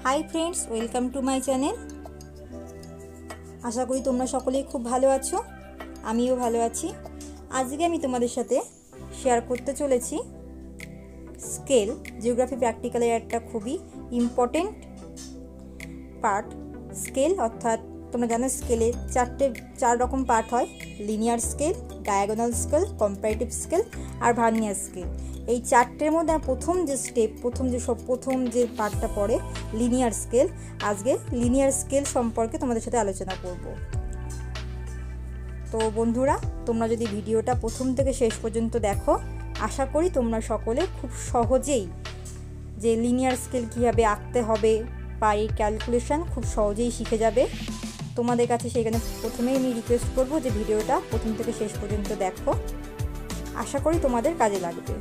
High friends welcome to my channel. आशा करी तोमरा सकलेई खूब भालो आछो, आमिओ भालो आछि। आजके आमि तोमादेर साथे शेयर करते चलेछि स्केल जिओग्राफी प्रैक्टिकलेर एकटा खूबई इम्पोर्टेंट पार्ट स्केल। अर्थात तोमरा जानो स्केले चार रकम पार्ट हय, linear scale, diagonal scale, comparative scale और भार्नियर स्केल। এই চারটের মধ্যে প্রথম যে স্টেপ প্রথম যে পার্টটা পড়ে লিনিয়ার স্কেল। আজকে লিনিয়ার স্কেল সম্পর্কে তোমাদের সাথে আলোচনা করব। তো বন্ধুরা, তোমরা যদি ভিডিওটা প্রথম থেকে শেষ পর্যন্ত দেখো, আশা করি তোমরা সকলে খুব সহজেই যে লিনিয়ার স্কেল কীভাবে আঁকতে হবে বা এই ক্যালকুলেশন খুব সহজেই শিখে যাবে। তোমাদের কাছে সেখানে প্রথমেই আমি রিকোয়েস্ট করব যে ভিডিওটা প্রথম থেকে শেষ পর্যন্ত দেখো, আশা করি তোমাদের কাজে লাগবে।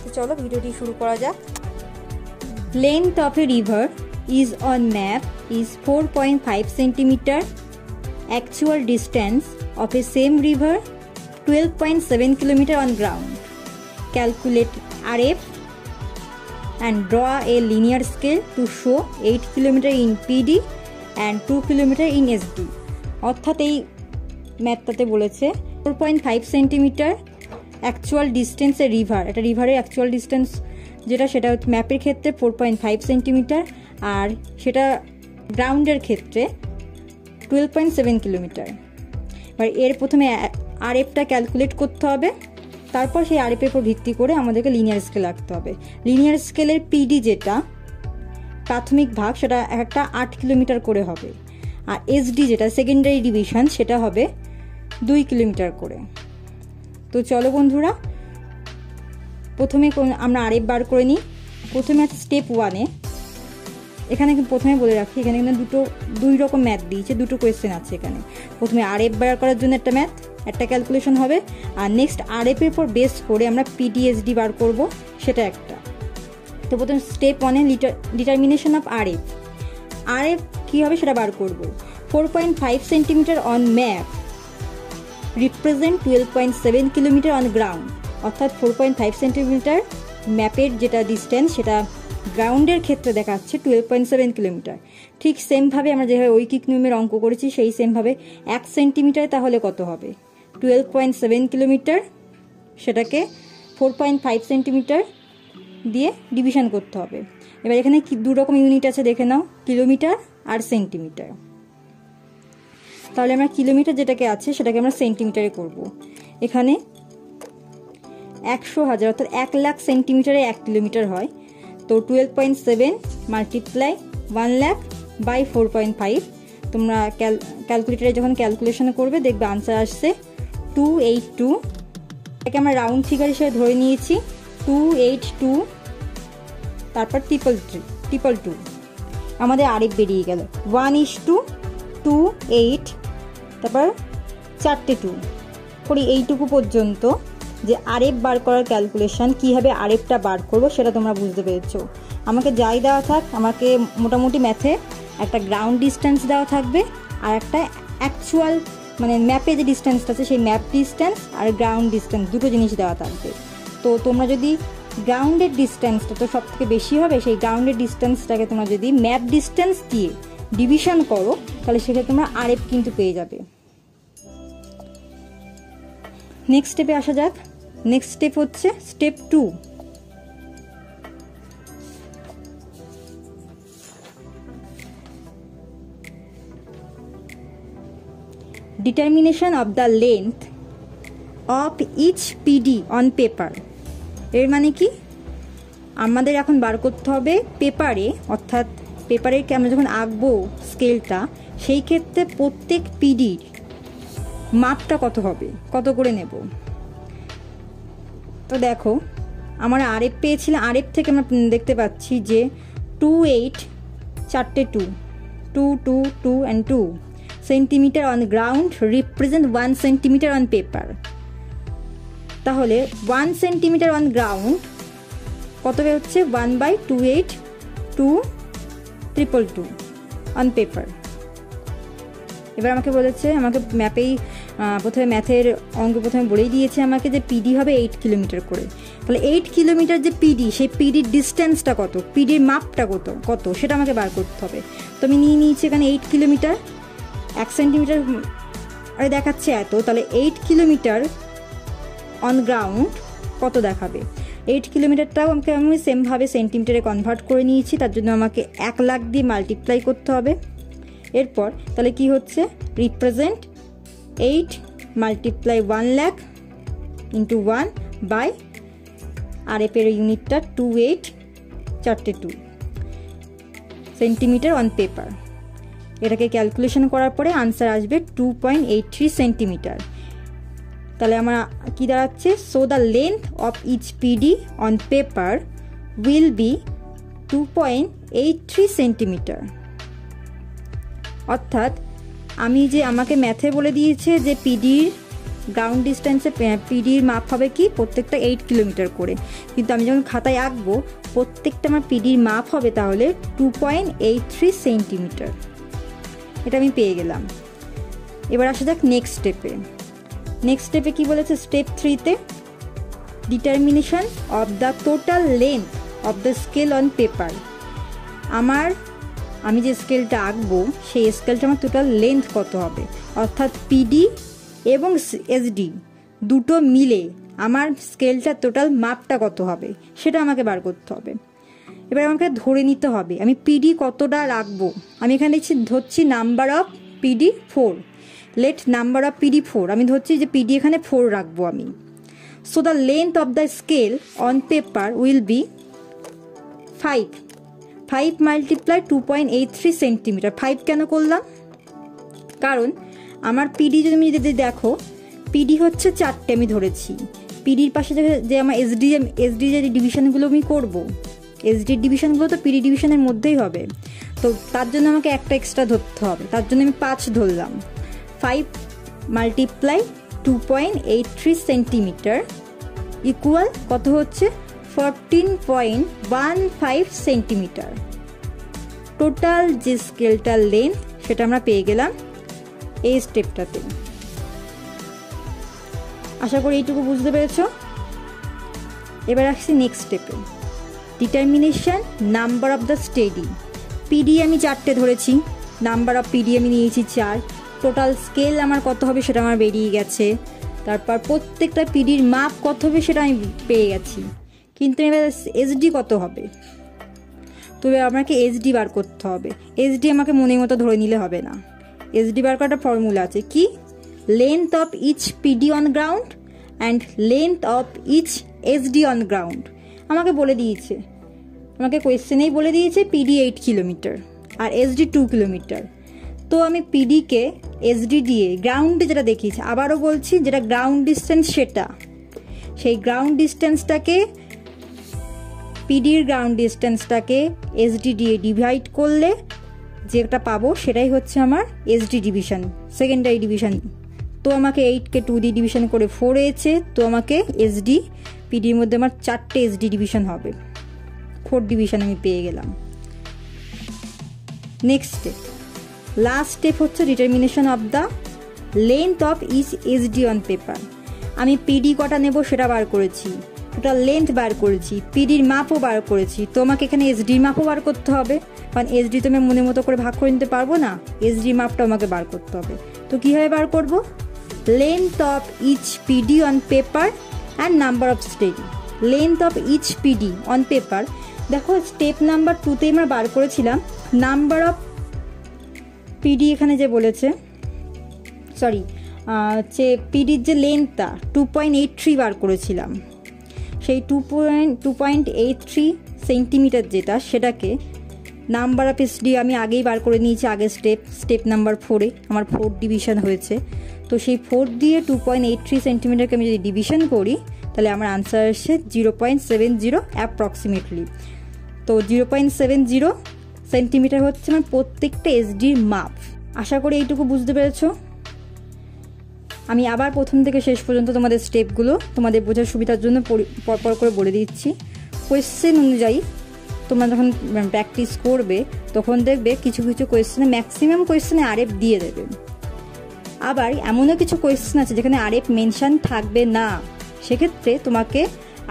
তো চলো ভিডিওটি শুরু করা যাক। Length of a river is on map is 4.5 cm. Actual distance of a same river 12.7 km on ground. Calculate RF and draw a linear scale to show 8 km in PD and 2 km in SD. অর্থাৎ এই ম্যাথটাতে বলেছে 4.5 centimetre actual ডিস্টেন্সে river, এটা রিভারের actual distance যেটা সেটা ম্যাপের ক্ষেত্রে 4.5 centimetre আর সেটা গ্রাউন্ডের ক্ষেত্রে 12.7 কিলোমিটার। এবার এর প্রথমে আরএফটা ক্যালকুলেট করতে হবে, তারপর সেই আরএফের উপর ভিত্তি করে আমাদেরকে লিনিয়ার স্কেল আঁকতে হবে। লিনিয়ার স্কেলের পিডি যেটা প্রাথমিক ভাগ সেটা একটা 8 কিলোমিটার করে হবে, আর এসডি যেটা সেকেন্ডারি ডিভিশন সেটা হবে 2 কিলোমিটার করে। তো চলো বন্ধুরা, প্রথমে আমরা আরএফ বার করে নিই। প্রথমে আছে স্টেপ 1-এ, এখানে প্রথমে বলে রাখি এখানে কিন্তু দুই রকম ম্যাথ দিয়েছে, দুটো কোয়েশ্চেন আছে এখানে। প্রথমে আরএফ বার করার জন্য একটা ম্যাথ, একটা ক্যালকুলেশন হবে, আর নেক্সট আরএফের উপর বেস করে আমরা পিডিএসডি বার করব, সেটা একটা। তো প্রথম স্টেপ 1-এ ডিটারমিনেশন অফ আরএফ। আরএফ কী হবে সেটা বার করব। 4.5 centimetre on map represent 12.7 kilometre on ground. অর্থাৎ 4.5 সেন্টিমিটার ম্যাপের যেটা ডিস্টেন্স সেটা গ্রাউন্ডের ক্ষেত্রে দেখাচ্ছে 12.7 কিলোমিটার। ঠিক সেমভাবে আমরা যেভাবে ঐকিক নিয়মের অঙ্ক করেছি সেই সেমভাবে 1 সেন্টিমিটার তাহলে কত হবে 12.7 কিলোমিটার, সেটাকে 4.5 সেন্টিমিটার দিয়ে ডিভিশন করতে হবে। এবার এখানে দু রকম ইউনিট আছে দেখে নাও, কিলোমিটার আর সেন্টিমিটার। তাহলে আমরা কিলোমিটার যেটাকে আছে সেটাকে আমরা সেন্টিমিটারে করব। এখানে 100,000 অর্থাৎ 1 লাখ সেন্টিমিটারে 1 কিলোমিটার হয়। তো 12.7 মাল্টিপ্লাই 1 লাখ বাই 4.5। তোমরা ক্যালকুলেটারে যখন ক্যালকুলেশন করবে দেখবে আনসার আসছে 282। এটাকে আমরা রাউন্ড ফিগার হিসেবে ধরে নিয়েছি 282, তারপর 333 আমাদের আরেক বেরিয়ে গেল 1:28, তারপর 4টে 2 করি। এইটুকু পর্যন্ত যে আরএফ বার করার ক্যালকুলেশন কীভাবে আরএফটা বার করবো সেটা তোমরা বুঝতে পেরেছো। আমাকে যাই দেওয়া থাক, আমাকে মোটামুটি ম্যাথে একটা গ্রাউন্ড ডিস্টেন্স দেওয়া থাকবে আর একটা অ্যাকচুয়াল মানে ম্যাপে যে ডিস্টেন্সটা আছে সেই ম্যাপ ডিস্টেন্স আর গ্রাউন্ড ডিস্টেন্স দুটো জিনিস দেওয়া থাকবে। তো তোমরা যদি গ্রাউন্ডের ডিস্টেন্সটা তো সব থেকে বেশি হবে, সেই গ্রাউন্ডের ডিস্টেন্সটাকে তোমরা যদি ম্যাপ ডিস্টেন্স দিয়ে ডিভিশন করো তাহলে সেক্ষেত্রে তোমরা আরএফ কিন্তু পেয়ে যাবে। নেক্সট স্টেপে আসা যাক। নেক্সট স্টেপ হচ্ছে step 2। Determination of the length of each PD on paper. এর মানে কি, আমাদের এখন বার করতে হবে পেপারে, অর্থাৎ পেপারে আমরা যখন আঁকবো স্কেলটা সেই ক্ষেত্রে প্রত্যেক পিডির মাপটা কত হবে, কত করে নেব। তো দেখো আমরা আরএফ পেয়েছিলাম, আরএফ থেকে আমরা দেখতে পাচ্ছি যে 28 4টে 2 and 2 centimetre on ground represent 1 centimetre on paper. তাহলে 1 সেন্টিমিটার অন গ্রাউন্ড কত হচ্ছে 1/28 অন পেপার। এবার আমাকে বলেছে আমাকে ম্যাপেই প্রথমে ম্যাথের অঙ্ক প্রথমে বলেই দিয়েছে আমাকে যে পিডি হবে 8 কিলোমিটার করে। তাহলে 8 কিলোমিটার যে পিডি, সেই পিডির ডিস্টেন্সটা কত, পিডির মাপটা কত সেটা আমাকে বার করতে হবে। তো আমি নিয়ে নিয়েছি এখানে 8 কিলোমিটার, 1 সেন্টিমিটার দেখাচ্ছে এত, তাহলে 8 কিলোমিটার অন গ্রাউন্ড কত দেখাবে। 8 কিলোমিটারটাও আমাকে আমি সেমভাবে সেন্টিমিটারে কনভার্ট করে নিয়েছি, তার জন্য আমাকে 1 লাখ দিয়ে মাল্টিপ্লাই করতে হবে। এরপর তাহলে কি হচ্ছে, represent 8 multiply 1 lakh into 1 by RF এর ইউনিটটা 28 4টে 2 সেন্টিমিটার অন পেপার। এটাকে ক্যালকুলেশন করার পরে আনসার আসবে 2.83 সেন্টিমিটার। তাহলে আমার কি দাঁড়াচ্ছে, so the length of each PD on paper will be 2.83 centimetre. অর্থাৎ আমি যে আমাকে ম্যাথে বলে দিয়েছে যে পিডির গ্রাউন্ড ডিস্টেন্সে পিডির মাপ হবে কি প্রত্যেকটা 8 কিলোমিটার করে, কিন্তু আমি যখন খাতায় আঁকবো প্রত্যেকটা আমার পিডির মাপ হবে তাহলে 2.83 সেন্টিমিটার। এটা আমি পেয়ে গেলাম। এবার আসা যাক নেক্সট স্টেপে। নেক্সট স্টেপে কি বলেছে, স্টেপ 3তে determination of the total length of the scale on paper. আমি যে স্কেলটা আঁকবো সেই স্কেলটা আমার টোটাল লেন্থ কত হবে, অর্থাৎ পিডি এবং এসডি দুটো মিলে আমার স্কেলটা টোটাল মাপটা কত হবে সেটা আমাকে বার করতে হবে। এবার আমাকে ধরে নিতে হবে আমি পিডি কতটা রাখবো। আমি এখানে ধরছি number of PD 4, let number of PD 4, আমি ধরছি যে পিডি এখানে 4 রাখবো আমি। So the length of the scale on paper will be 5 multiply 2.83 centimetre. 5 কেন করলাম, কারণ আমার পিডি তুমি যদি দেখো পিডি হচ্ছে 4টে আমি ধরেছি, পিডির পাশে যে আমার এসডি যে ডিভিশনগুলো আমি করবো, এসডির ডিভিশনগুলো তো পিডি ডিভিশনের মধ্যেই হবে, তো তার জন্য আমাকে একটা এক্সট্রা ধরতে হবে, তার জন্য আমি 5 ধরলাম। 5 মাল্টিপ্লাই 2.83 সেন্টিমিটার ইকুয়াল কত হচ্ছে 14.15 সেন্টিমিটার। টোটাল যে স্কেলটার লেন্থ সেটা আমরা পেয়ে গেলাম এই স্টেপটাতে। আশা করি এইটুকু বুঝতে পেরেছো। এবার আসছি নেক্সট স্টেপে, determination number of the steady. PD আমি 4টে ধরেছি, নাম্বার অফ পিডি আমি নিয়েছি 4, টোটাল স্কেল আমার কত হবে সেটা আমার বেরিয়ে গেছে। তারপর প্রত্যেকটা পিডির মাপ কত হবে সেটা আমি পেয়ে গেছি, কিন্তু এবার এসডি কত হবে, তবে আমাকে এসডি বার করতে হবে। এসডি আমাকে মনের মতো ধরে নিলে হবে না, এসডি বার করার ফর্মুলা আছে কি, length of each PD on ground and length of each SD on ground. আমাকে বলে দিয়েছে, আমাকে কোয়েশ্চেনেই বলে দিয়েছে পিডি 8 কিলোমিটার আর এসডি 2 কিলোমিটার। তো আমি পিডিকে এসডি দিয়ে গ্রাউন্ডে যেটা দেখিয়েছি, আবারও বলছি যেটা গ্রাউন্ড ডিস্টেন্স সেটা, সেই গ্রাউন্ড ডিস্টেন্সটাকে পিডির গ্রাউন্ড ডিস্টেন্সটাকে এসডি দিয়ে ডিভাইড করলে যেটা পাবো সেটাই হচ্ছে আমার এসডি ডিভিশন, সেকেন্ডারি ডিভিশন। তো আমাকে 8কে 2 দিয়ে ডিভিশন করে 4 হয়েছে, তো আমাকে এসডি পিডির মধ্যে আমার 4টে এসডি ডিভিশন হবে, 4 ডিভিশন আমি পেয়ে গেলাম। নেক্সট স্টেপ, লাস্ট স্টেপ হচ্ছে determination of the length of each SD on paper. আমি পিডি কটা নেব সেটা বার করেছি, টোটাল লেন্থ বার করেছি, পিডির মাপও বার করেছি, তো আমাকে এখানে এসডির মাপও বার করতে হবে, কারণ এসডি তো আমি মনের মতো করে ভাগ করে নিতে পারবো না, এসডির মাপটা আমাকে বার করতে হবে। তো কীভাবে বার করব, length of each PD on paper and number of steady. Length of each PD on paper, দেখো স্টেপ নাম্বার 2তে আমরা বার করেছিলাম নাম্বার অফ পিডি, এখানে যে বলেছে যে পিডির যে লেন্থটা 2.83 বার করেছিলাম, সেই 2.83 সেন্টিমিটার যেটা, সেটাকে নাম্বার অফ এসডি আমি আগেই বার করে নিয়েছি, আগের স্টেপ নাম্বার 4-এ আমার 4 ডিভিশন হয়েছে। তো সেই 4 দিয়ে 2.83 সেন্টিমিটারকে আমি যদি ডিভিশন করি তাহলে আমার আনসার আসছে 0.70 অ্যাপ্রক্সিমেটলি। তো 0.70 সেন্টিমিটার হচ্ছে আমার প্রত্যেকটা এসডির মাপ। আশা করি এইটুকু বুঝতে পেরেছো। আমি আবার প্রথম থেকে শেষ পর্যন্ত তোমাদের স্টেপগুলো তোমাদের বোঝার সুবিধার জন্য পরপর করে বলে দিচ্ছি। কোয়েশ্চেন অনুযায়ী তোমরা যখন প্র্যাকটিস করবে তখন দেখবে কিছু কিছু কোয়েশ্চেনে, ম্যাক্সিমাম কোয়েশ্চেনে আরএফ দিয়ে দেবে। আবার এমনও কিছু কোয়েশ্চেন আছে যেখানে আরএফ মেনশন থাকবে না, সেক্ষেত্রে তোমাকে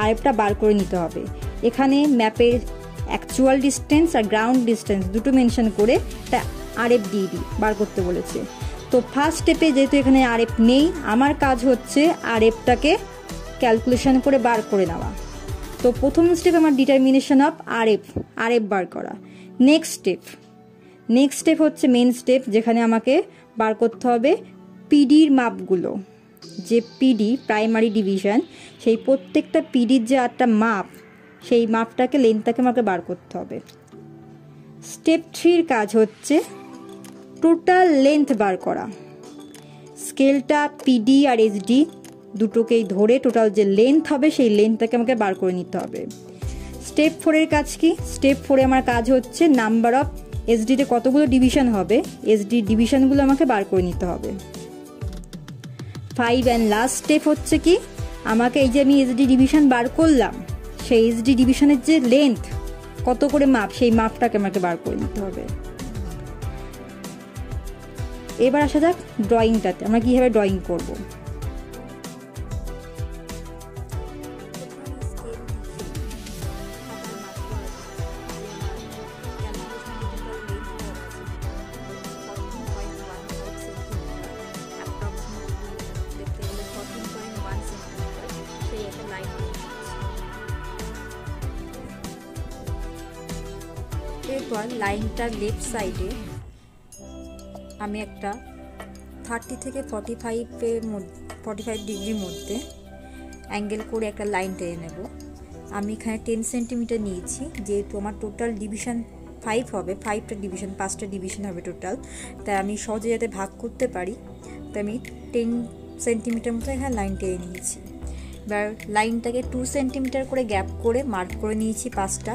আরএফটা বার করে নিতে হবে। এখানে ম্যাপের অ্যাকচুয়াল ডিস্টেন্স আর গ্রাউন্ড ডিস্টেন্স দুটো মেনশন করে তা আরএফ দিয়ে বার করতে বলেছে। তো ফার্স্ট স্টেপে যেহেতু এখানে আরএফ নেই, আমার কাজ হচ্ছে আরএফটাকে ক্যালকুলেশন করে বার করে নেওয়া। তো প্রথম স্টেপ আমার ডিটারমিনেশন অফ আরএফ বার করা। নেক্সট স্টেপ হচ্ছে মেন স্টেপ, যেখানে আমাকে বার করতে হবে পিডির মাপগুলো। যে পিডি প্রাইমারি ডিভিশন, সেই প্রত্যেকটা পিডির যে একটা মাপ, সেই মাপটাকে লেন্থটাকে আমাকে বার করতে হবে। স্টেপ 3 কাজ হচ্ছে টোটাল লেন্থ বার করা। স্কেলটা পিডি আর এসডি দুটোকেই ধরে টোটাল যে লেন্থ হবে সেই লেন্থটাকে আমাকে বার করে নিতে হবে। স্টেপ 4 কাজ কি? স্টেপ 4 আমার কাজ হচ্ছে নাম্বার অফ এসডিতে কতগুলো ডিভিশন হবে, এসডি ডিভিশনগুলো আমাকে বার করে নিতে হবে। 5 অ্যান্ড লাস্ট স্টেপ হচ্ছে কি, আমাকে এই যে আমি এসডি ডিভিশন বার করলাম, সেই এসডি ডিভিশনের যে লেন্থ কত করে মাপ, সেই মাপটাকে আমাকে বার করে নিতে হবে। এবার আসা যাক ড্রয়িংটাতে, আমরা কীভাবে ড্রয়িং করব। এরপর লাইনটার লেফট সাইডে আমি একটা 30 থেকে 45 ডিগ্রির মধ্যে অ্যাঙ্গেল করে একটা লাইন টেনে নেব। আমি এখানে 10 সেন্টিমিটার নিয়েছি, যেহেতু আমার টোটাল ডিভিশন 5 হবে, 5টা ডিভিশন হবে টোটাল, তাই আমি সহজে যাতে ভাগ করতে পারি তাই আমি 10 সেন্টিমিটার মতো এখানে লাইন টেনে নিয়েছি। এবার লাইনটাকে 2 সেন্টিমিটার করে গ্যাপ করে মার্ক করে নিয়েছি 5টা।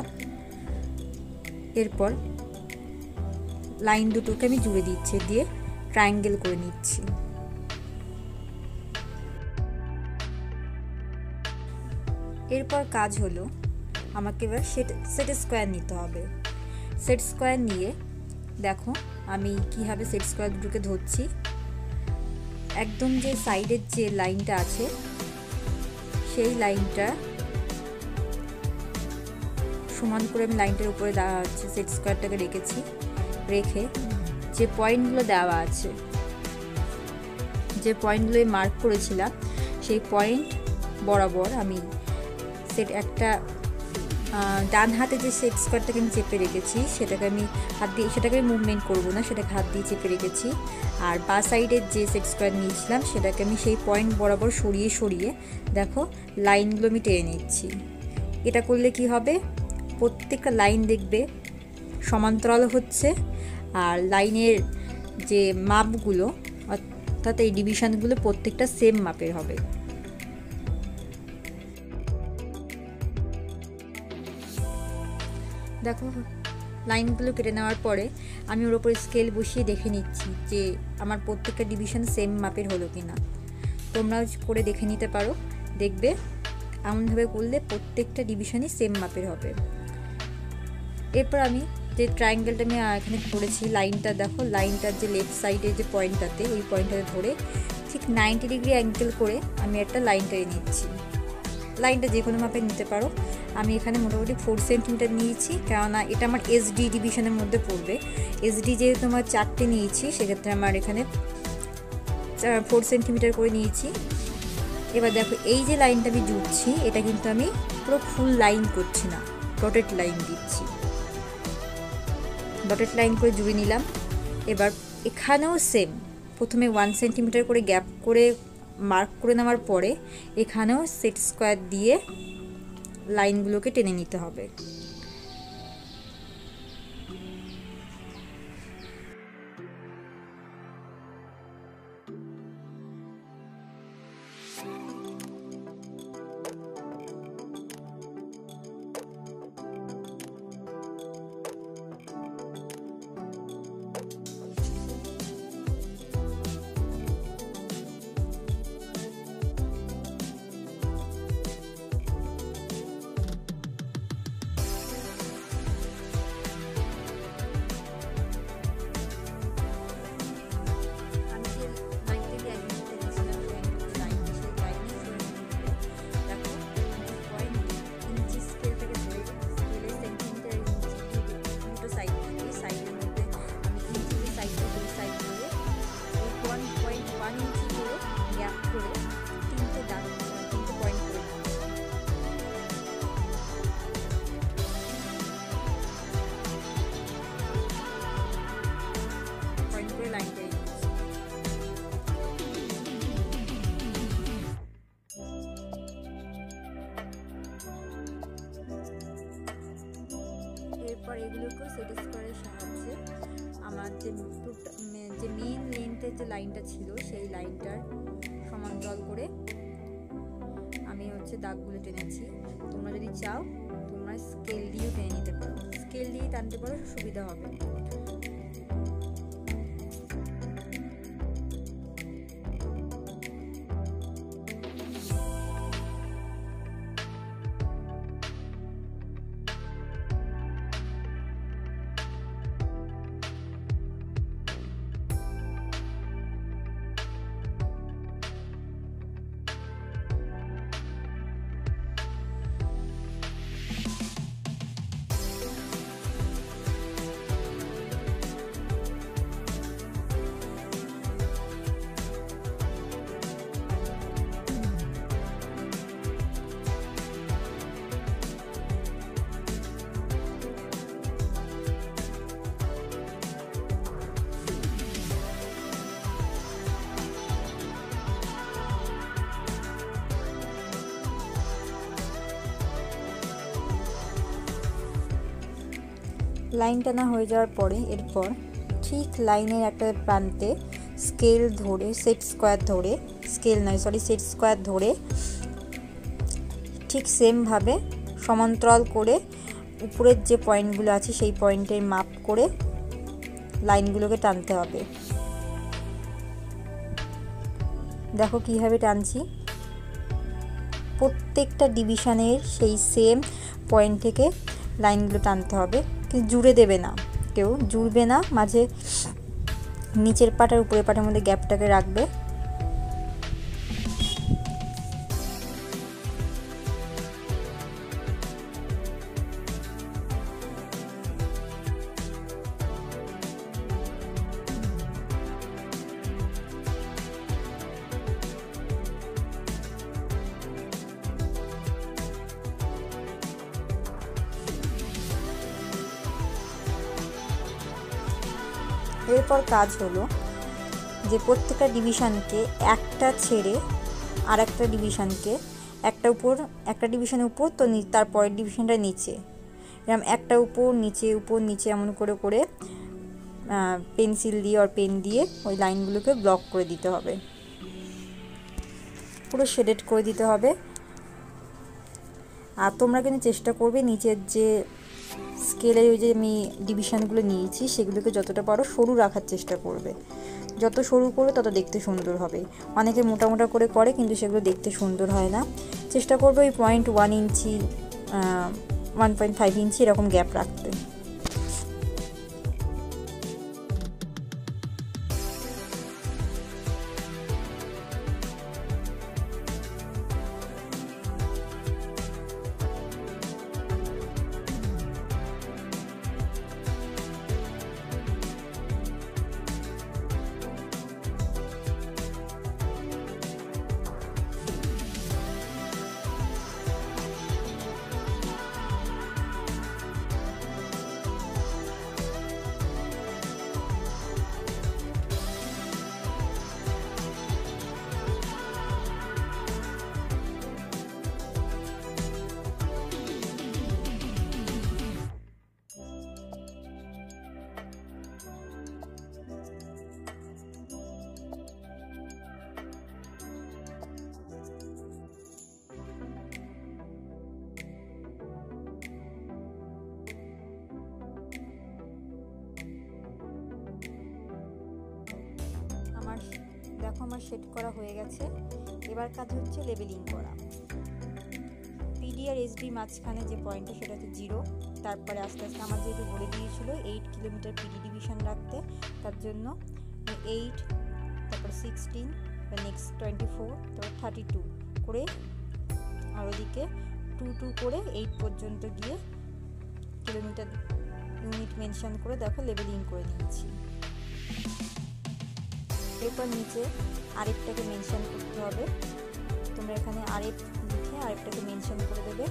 এরপর লাইন দুটোকে আমি জুড়ে দিচ্ছি, দিয়ে ট্রায়াঙ্গেল করে নিচ্ছি। এরপর কাজ হলো আমাকে এবার সেট স্কোয়ার নিতে হবে। সেট স্কোয়ার নিয়ে দেখো আমি কীভাবে সেট স্কোয়ার দুটোকে ধরছি। একদম যে সাইডের যে লাইনটা আছে সেই লাইনটা সমান করে আমি লাইনটার উপরে দেওয়া আছে সেট স্কোয়ারটাকে রেখে যে পয়েন্টগুলো দেওয়া আছে, যে পয়েন্টগুলো মার্ক করেছিলাম, সেই পয়েন্ট বরাবর আমি একটা ডান হাতে যে সেট স্কোয়ারটাকে আমি চেপে রেখেছি সেটাকে আমি মুভমেন্ট করবো না, সেটাকে হাত দিয়ে চেপে রেখেছি। আর বা সাইডের যে সেট স্কোয়ার নিয়েছিলাম সেটাকে আমি সেই পয়েন্ট বরাবর সরিয়ে দেখো লাইনগুলো আমি টেনে নিচ্ছি। এটা করলে কি হবে, প্রত্যেকটা লাইন দেখবে সমান্তরাল হচ্ছে, আর লাইনের যে মাপগুলো অর্থাৎ এই ডিভিশনগুলো প্রত্যেকটা সেম মাপের হবে। দেখো লাইনগুলো কেটে নেওয়ার পরে আমি ওর উপরে স্কেল বসিয়ে দেখে নিচ্ছি যে আমার প্রত্যেকটা ডিভিশন সেম মাপের হলো কি না। তোমরা করে দেখে নিতে পারো, দেখবে এমনভাবে করলে প্রত্যেকটা ডিভিশনই সেম মাপের হবে। এরপর আমি যে ট্রায়াঙ্গেলটা আমি এখানে করেছি, লাইনটা দেখো, লাইনটার যে লেফট সাইডে যে পয়েন্টটাতে, ওই পয়েন্টটাতে ধরে ঠিক 90 ডিগ্রি অ্যাঙ্গেল করে আমি একটা লাইন টেনে নিচ্ছি। লাইনটা যে কোনো মাপে নিতে পারো, আমি এখানে মোটামুটি 4 সেন্টিমিটার নিয়েছি, কেননা এটা আমার এসডি ডিভিশনের মধ্যে পড়বে। এসডি যেহেতু আমার 4টে নিয়েছি, সেক্ষেত্রে আমার এখানে 4 সেন্টিমিটার করে নিয়েছি। এবার দেখো এই যে লাইনটা আমি জুড়ছি, এটা কিন্তু আমি পুরো ফুল লাইন করছি না, ডটেড লাইন দিচ্ছি। ডটেড লাইন করে জুড়ে নিলাম। এবার এখানেও সেম, প্রথমে 1 সেন্টিমিটার করে গ্যাপ করে মার্ক করে নেওয়ার পরে এখানেও সেট স্কোয়ার দিয়ে লাইনগুলোকে টেনে নিতে হবে। এরপর এগুলোকেও সেট স্কোয়ারের সাহায্যে আমার যে মেন লেন্থের যে লাইনটা ছিল সেই লাইনটার সমান্তরাল করে আমি দাগগুলো টেনেছি। তোমরা যদি চাও তোমরা স্কেল দিয়েও টেনে নিতে পারো, স্কেল দিয়ে টানতে পারো, সুবিধা হবে। লাইন টানা হয়ে যাওয়ার পরে এরপর ঠিক লাইনের একটা প্রান্তে স্কেল ধরে সেট স্কোয়ার ধরে ঠিক সেমভাবে সমান্তরাল করে উপরের যে পয়েন্টগুলো আছে সেই পয়েন্টের মাপ করে লাইনগুলোকে টানতে হবে। দেখো কীভাবে টানছি, প্রত্যেকটা ডিভিশনের সেই সেম পয়েন্ট থেকে লাইনগুলো টানতে হবে, কিন্তু জুড়ে দেবে না, কেউ জুড়বে না, মাঝে নিচের পাট আর উপরের পাটের মধ্যে গ্যাপটাকে রাখবে। এরপর কাজ হলো যে প্রত্যেকটা ডিভিশনকে একটা ছেড়ে আর একটা ডিভিশনকে একটা ডিভিশনের উপর তো তারপরের ডিভিশনটা নিচে, এরকম একটা উপর নিচে এমন করে পেন্সিল দিয়ে আর পেন দিয়ে ওই লাইনগুলোকে ব্লক করে দিতে হবে, পুরো শেডেড করে দিতে হবে। আর তোমরা কিন্তু চেষ্টা করবে নিচের যে স্কেলের ওই যে আমি ডিভিশনগুলো নিয়েছি সেগুলোকে যতটা পারো সরু রাখার চেষ্টা করবে, যত সরু করবে তত দেখতে সুন্দর হবে। অনেকে মোটা করে কিন্তু সেগুলো দেখতে সুন্দর হয় না। চেষ্টা করবে ওই 0.1 ইঞ্চি 1.5 ইঞ্চি এরকম গ্যাপ রাখতে। দেখো আমার সেট করা হয়ে গেছে। এবার কাজ হচ্ছে লেবেলিং করা। পিডি আর এসডি মাঝখানে যে পয়েন্টটা সেটা হচ্ছে 0। তারপরে আস্তে আস্তে আমার যেহেতু বলে দিয়েছিল 8 কিলোমিটার পিডি ডিভিশন রাখতে, তার জন্য 8, তারপর 16, নেক্সট 24, তারপর 32 করে আর ওদিকে 2 করে 8 পর্যন্ত গিয়ে কিলোমিটার ইউনিট মেনশন করে দেখো লেবেলিং করে নিয়েছি। এরপর নিচে আরেকটাকে মেনশন করতে হবে। তোমরা এখানে আরেক লিখে আরেকটাকে মেনশন করে দেবে।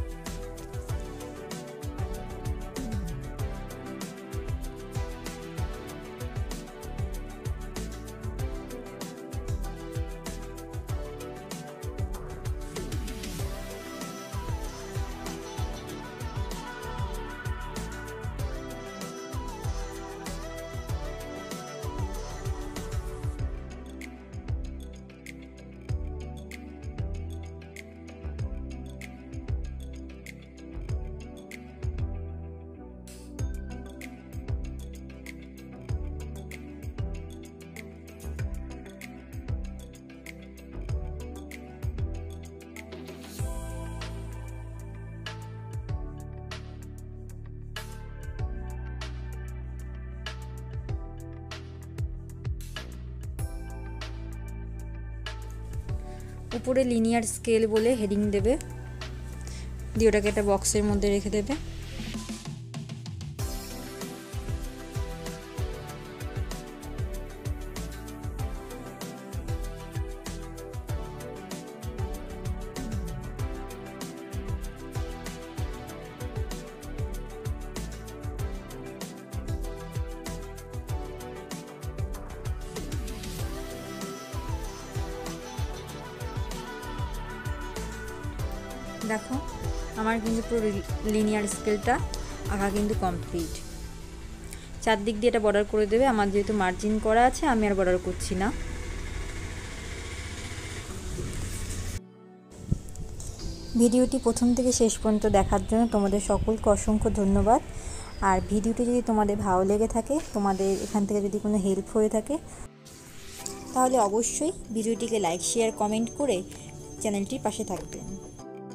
উপরে লিনিয়ার স্কেল বলে হেডিং দেবে, দিয়ে ওটাকে একটা বক্সের মধ্যে রেখে দেবে। দেখো আমার কিন্তু পুরো লিনিয়ার স্কেলটা আঁকা কিন্তু কমপ্লিট। চারদিক দিয়ে এটা বর্ডার করে দেবে। আমার যেহেতু মার্জিন করা আছে আমি আর বর্ডার করছি না। ভিডিওটি প্রথম থেকে শেষ পর্যন্ত দেখার জন্য তোমাদের সকলকে অসংখ্য ধন্যবাদ। আর ভিডিওটি যদি তোমাদের ভালো লেগে থাকে, তোমাদের এখান থেকে যদি কোনো হেল্প হয়ে থাকে, তাহলে অবশ্যই ভিডিওটিকে লাইক, শেয়ার, কমেন্ট করে চ্যানেলটির পাশে থাকবেন।